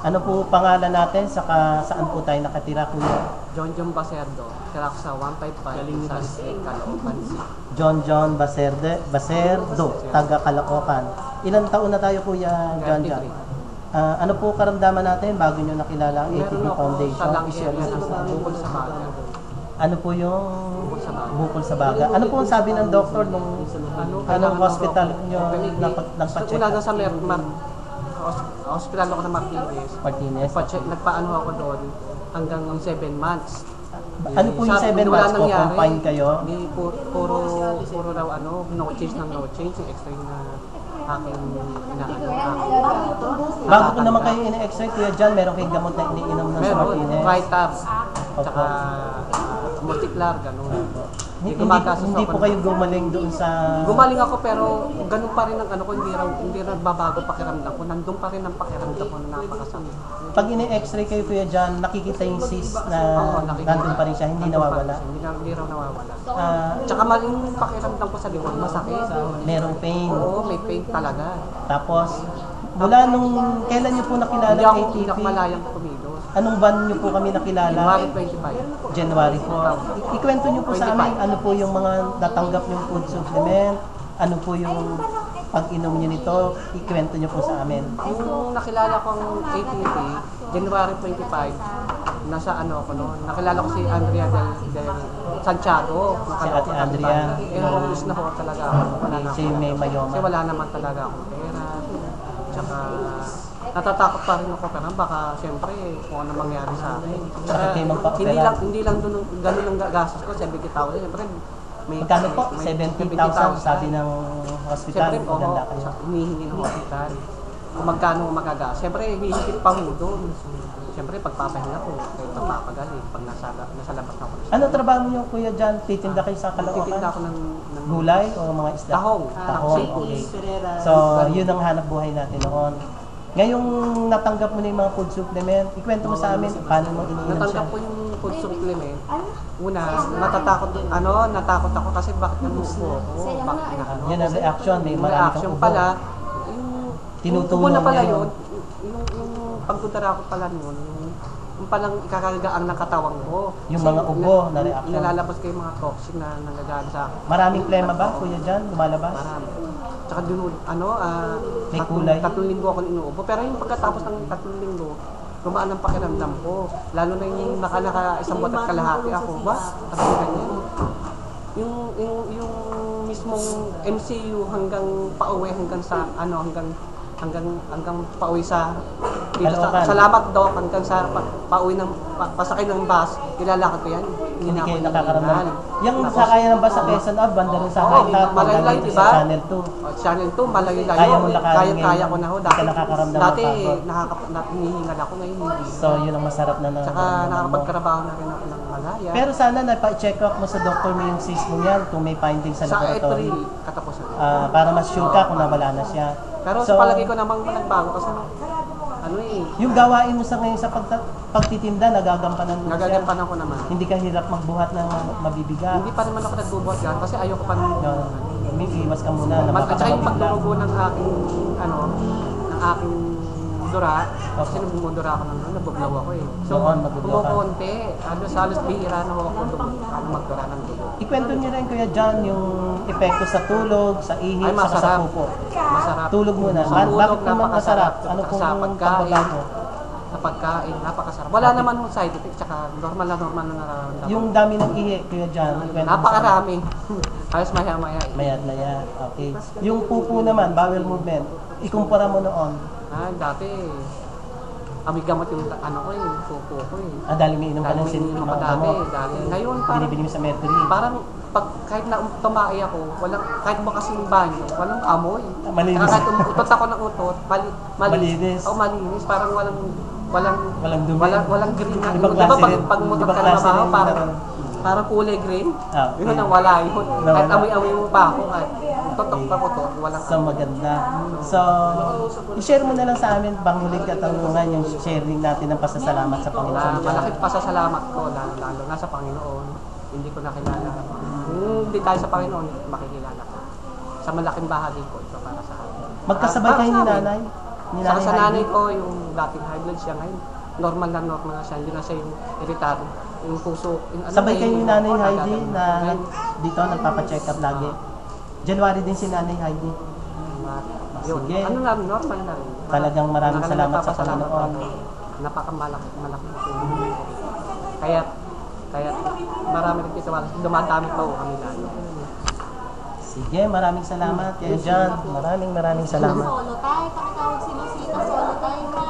Ano po pangalan natin, saka saan po tayo nakatira, Kuya? John Baserdo, tira ko sa 155 sa Street, Caloocan City. John Baserdo, taga Caloocan. Ilang taon na tayo, Kuya John? 33. Ano po karamdaman natin bago nyo nakilala ang ATP Meron ako Foundation? sa lang area ng bukol sa baga. Ano po yung Bukol sa baga. bukol sa baga? Ano po ang sabi ng doktor nung anong hospital nyo nagpa-check Una up? sa hospital ako na Martinez? Nagpaano ako doon hanggang 7 months. Ano po yung 7 months po? Confined kayo? Hindi, puro daw no change ng no change, yung extra na aking inaano. Bago ko naman kayo ina-extray, Kuya John, meron kayong gamot na iniinom na sa Meron, Martinez? Vitab, Opo. tsaka Multiclar, gano'n. Hindi po kayo gumaling doon sa... Gumaling ako pero ganun pa rin ang ano ko, hindi nagbabago pakiramdam ko. Nandun pa rin ang pakiramdam ko na napakasakit. Pag ini-x-ray kayo, Kuya John, nakikita yung cyst na nandun pa rin siya, hindi Nandun pa rin nawawala? siya, Hindi raw nawawala. Ah, Tsaka maling pakiramdam ko sa likod, masakit. merong pain. Oo, may pain talaga. Tapos, mula nung kailan niyo po nakilala Hindi ang ako ATP? malayang kumilos. Anong ban niyo po kami nakilala? January 25. January 4. Ikwento niyo po sa amin, ano po yung mga natanggap yung food supplement? Ano po yung pag-inom niyo nito? Ikwento niyo po sa amin. Yung nakilala ko ang ATP, January 25, nasa ako noon. Nakilala ko si Andrea del Santiago. Si Ate Andrea. Homeless na ho talaga ako. Wala na Siya yung may mayoma. Kasi wala naman talaga akong pera. Tsaka natatakot pa rin ako pero baka siyempre kung ano mangyari sa akin. Tsaka kayo magpa-opera. Hindi lang doon ganun ang gastos ko, 70,000. Siyempre Magkano po? 70,000 sabi ng hospital. Siyempre, Maganda kayo. humihingi ng hospital. Kung magkano magagas. Siyempre, hihigit pa mo doon. Siyempre, pagpapahinga ko, kahit napapagaling pag nasa labas na ako. Ano trabaho niyo, Kuya John? Titinda kayo sa Caloocan? Titinda ako ng Gulay o mga isda? tahong. Tahong, okay. So, yun ang hanap buhay natin noon. Ngayong natanggap mo na yung mga food supplement, ikwento mo sa amin paano mo iniinom siya. Natanggap ko yung food supplement. Una, natakot ako kasi bakit namubo ako? Bakit nakano? Yan ang reaction, may Yung marami reaction kang ubo. pala, Tinutulong na pala niya yun, yung pagkudara ko pala noon, yung palang ikakagagaan ng katawan ko. Yung mga ubo na reaction. Nalalabas ko yung mga toxin na nagagaan sa akin. Maraming plema ba, Kuya John, lumalabas? Marami. Tsaka May kulay? 3 linggo ako inuubo. Pero yung pagkatapos ng 3 linggo, gumaan ang pakiramdam ko. Lalo na yung naka isang buwan at kalahati ako. Ba? Kasi ganyan. Yung mismong MCU hanggang pauwi hanggang sa hanggang pauwi sa dito sa salamat Doc hanggang sa pauwi ng pasakay ng bus ilalakad ko yan. Hindi kayo nakakaramdam. Yung sakay ng bus sa Quezon Ave, banda rin sa Oo, Hightop, malayo, dito diba? sa Channel 2. Channel 2, malayo-layo. Kaya mo lakarin Kaya ko na ho. Hindi ka nakakaramdam ng Dati, pagod. hinihingal ako ngayon hindi. So, yun ang masarap na Tsaka mo. nakapagtrabaho na rin ako ng malaya. Pero sana napa-check up mo sa doktor mo yung cyst mo yan kung may findings sa Sa laboratory. April, katapusan. Para mas sure ka kung nawala na siya. Pero So, sa palagi ko namang nagbago kasi yung gawain mo sa ngayon sa pagtitinda, nagagampanan mo siya. nagagampanan ko naman. Hindi ka hirap magbuhat ng mabibigat. Hindi pa naman ako nagbubuhat yan kasi ayoko pa naman. No, may iwas ka muna na At saka yung makakabigla. pagdurugo ng aking dura, kasi nung bumudura ako nabublaw ako eh. So, Noon, magdudura ka. kumukonti, halos bihira na ako magdura ng dugo. Ikwento niyo rin, Kuya John, yung epekto sa tulog, sa ihi, Ay, saka sa masarap. pupo. Masarap. Tulog muna. Sa tulog, Bakit naman masarap? Ano Sa pong pagkain, pagbabago? sa pagkain, napakasarap. Wala naman yung side effect, tsaka normal na nararamdaman. Yung dami ng ihi, Kuya John, ikwento mo sa amin. Napakarami. Halos maya-maya. Mayat-mayat. Okay. Yung pupo naman, bowel movement, ikumpara mo noon. Dati, amigamot yung suko ko eh. Dahil may inom ka ng Inom mga pa dati. gamot. Ngayon, parang, Binibili mo sa Mercury. parang kahit na tumae ako, kahit bukas yung banyo, walang amoy. Malinis. Kahit utot ako ng utot, Malinis. Oh, malinis. Parang walang Walang dumi. walang green na. Ibang Diba klase rin. pag mutot Ibang ka klase na mabaho, rin parang, naman. parang kulay green. Okay. Yun ang wala yun. Nawala. Kahit amoy-amoy mo pa ako, kahit totok pa ko to, walang So maganda. So, i-share mo na lang sa amin panghuling katanungan yung sharing natin ng pasasalamat sa Panginoon. Malaking pasasalamat ko, lalo na sa Panginoon. Hindi ko nakilala. Hindi tayo sa Panginoon, makikilala ko. Sa malaking bahagi ko ito para sa akin. Magkasabay kayo ni Para sa amin. nanay? ni Saka Nanay sa nanay Heidi? ko, yung dating high blood siya ngayon, normal na siya, hindi na siya yung iritado. Yung puso, yung Sabay kayo ni Nanay yung- Heidi na Ngayon, dito nagpapacheck up lagi. January din si Nanay Heidi. yun. Sige. Ano lang, normal lang. Talagang maraming Talagang salamat sa nagpapasalamat Panginoon. ako. Napakamalaki na tulong. Kaya marami rin kitiwala. Dumadami pa ako kami lalo. Sige, maraming salamat. Kaya John, maraming salamat. Solo tayo, pakitawag si Lucita, solo tayo.